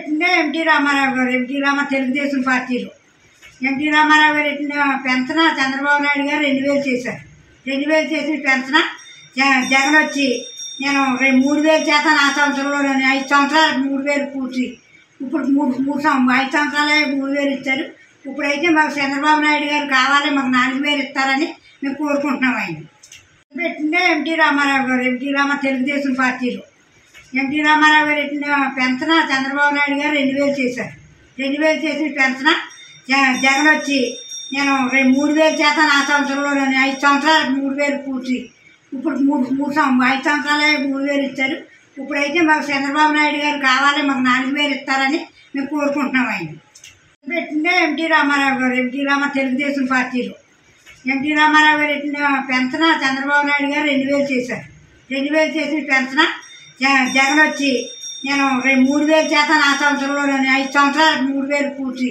పెట్టిందే ఎన్టీ రామారావు గారు. ఎన్టీ రామారావు తెలుగుదేశం పార్టీలో ఎన్టీ రామారావు గారు పెట్టిన పెన్షన్ చంద్రబాబు నాయుడు గారు 2000 చేశారు. 2000 చేసి పెన్షన్ జగన్ వచ్చి నేను 3000 చేస్తాను ఆ సంవత్సరంలో. 5 సంవత్సరాలకు 3000 పూర్తి. ఇప్పుడు 5 సంవత్సరాలే 3000 ఇచ్చారు. ఇప్పుడైతే మాకు చంద్రబాబు నాయుడు గారు కావాలి, మాకు 4000 ఇస్తారని మేము కోరుకుంటున్నాం. ఆయన పెట్టిందే ఎన్టీ రామారావు గారు. ఎన్టీ రామారావు తెలుగుదేశం పార్టీలో ఎన్టీ రామారావు గారు పెట్టిన పెన్షన్ చంద్రబాబు నాయుడు గారు 2000 చేశారు. 2000 చేసి పెన్షన్ జగన్ వచ్చి నేను 3000 చేస్తాను ఆ సంవత్సరంలో. 5 సంవత్సరాలకు 3000 పూర్తి. ఇప్పుడు 5 సంవత్సరాలే 3000 ఇచ్చారు. ఇప్పుడైతే మాకు చంద్రబాబు నాయుడు గారు కావాలి, మాకు 4000 ఇస్తారని మేము కోరుకుంటున్నాం. ఆయన పెట్టిందే ఎన్టీ రామారావు గారు. ఎన్టీ రామారావు తెలుగుదేశం పార్టీలో ఎన్టీ రామారావు గారు పెట్టిన పెన్షన్ చంద్రబాబు నాయుడు గారు 2000 చేశారు. 2000 చేసి పెన్షన్ జగన్ వచ్చి నేను 3000 చేస్తాను ఆ సంవత్సరంలో. 5 సంవత్సరాలకు 3000 పూర్తి.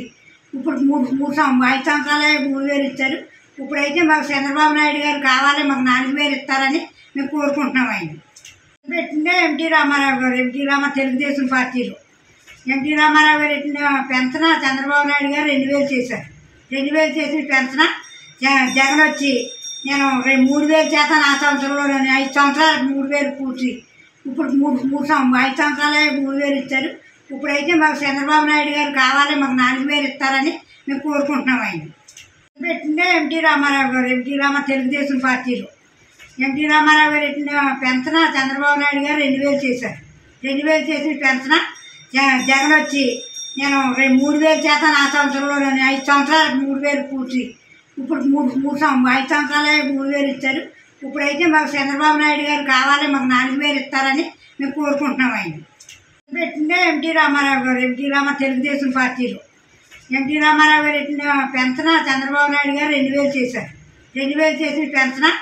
ఇప్పుడు 5 సంవత్సరాలే 3000 ఇచ్చారు. ఇప్పుడైతే మాకు చంద్రబాబు నాయుడు గారు కావాలి, మాకు 4000 ఇస్తారని మేము కోరుకుంటున్నాం. ఆయన పెట్టిందే ఎన్టీ రామారావు గారు. ఎన్టీ రామారావు తెలుగుదేశం పార్టీలో ఎన్టీ రామారావు గారు పెట్టిన పెన్షన్ చంద్రబాబు నాయుడు గారు 2000 చేశారు. 2000 చేసి పెన్షన్ జగన్ వచ్చి నేను 3000 చేస్తాను ఆ సంవత్సరంలో. 5 సంవత్సరాలకు 3000 పూర్తి. ఇప్పుడు 5 సంవత్సరాలే 3000 ఇచ్చారు. ఇప్పుడైతే మాకు చంద్రబాబు నాయుడు గారు కావాలి, మాకు 4000 ఇస్తారని మేము కోరుకుంటున్నాం. ఆయన పెట్టిందే ఎన్టీ రామారావు గారు. ఎన్టీ రామారావు తెలుగుదేశం పార్టీలో ఎన్టీ రామారావు గారు పెట్టిన పెన్షన్ చంద్రబాబు నాయుడు గారు 2000 చేశారు. 2000 చేసి పెన్షన్ జగన్ వచ్చి నేను 3000 చేస్తాను ఆ సంవత్సరంలో. 5 సంవత్సరాలకు 3000 పూర్తి. ఇప్పుడు 5 సంవత్సరాలే 3000 ఇచ్చారు. ఇప్పుడైతే మాకు చంద్రబాబు నాయుడు గారు కావాలి, మాకు 4000 ఇస్తారని మేము కోరుకుంటున్నాం. ఆయన పెట్టిందే ఎన్టీ రామారావు గారు. ఎన్టీ రామారావు తెలుగుదేశం పార్టీలో ఎన్టీ రామారావు గారు పెట్టిన పెన్షన్ చంద్రబాబు నాయుడు గారు 2000 చేశారు. 2000 చేసి పెన్షన్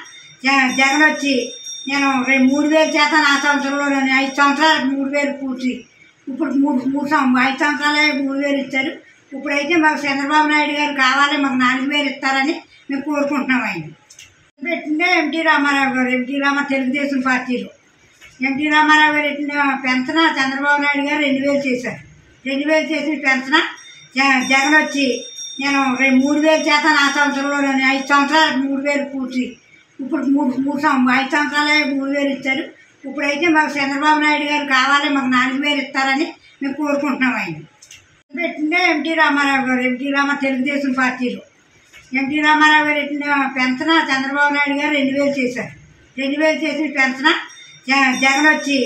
జగన్ వచ్చి నేను 3000 చేస్తాను ఆ సంవత్సరంలో. 5 సంవత్సరాలకు 3000 పూర్తి. ఇప్పుడు 5 సంవత్సరాలే 3000 ఇచ్చారు. ఇప్పుడైతే మాకు చంద్రబాబు నాయుడు గారు కావాలి, మాకు 4000 ఇస్తారని మేము కోరుకుంటున్నాం. ఆయన పెట్టిందే ఎన్టీ రామారావు గారు. ఎన్టీ రామారావు తెలుగుదేశం పార్టీలో ఎన్టీ రామారావు గారు పెట్టిన పెన్షన్ చంద్రబాబు నాయుడు గారు 2000 చేశారు. 2000 చేసి పెన్షన్ జగన్ వచ్చి నేను 3000 చేస్తాను ఆ సంవత్సరంలో. 5 సంవత్సరాలకు 3000 పూర్తి. ఇప్పుడు 5 సంవత్సరాలే 3000 ఇచ్చారు. ఇప్పుడైతే మాకు చంద్రబాబు నాయుడు గారు కావాలి, మాకు 4000 ఇస్తారని మేము కోరుకుంటున్నాం. ఆయన పెట్టిందే ఎన్టీ రామారావు గారు. ఎన్టీ రామారావు తెలుగుదేశం పార్టీలో ఎన్టీ రామారావు గారు పెట్టిన పెన్షన్ చంద్రబాబు నాయుడు గారు 2000 చేశారు. 2000 చేసి పెన్షన్ జగన్ వచ్చి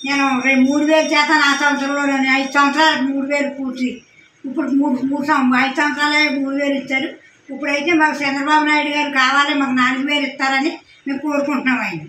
నేను 3000 చేస్తాను ఆ సంవత్సరంలో. 5 సంవత్సరాలకు 3000 పూర్తి. ఇప్పుడు 5 సంవత్సరాలే 3000 ఇచ్చారు. ఇప్పుడైతే మాకు చంద్రబాబు నాయుడు గారు కావాలి, మాకు 4000 ఇస్తారని మేము కోరుకుంటున్నాం. ఆయన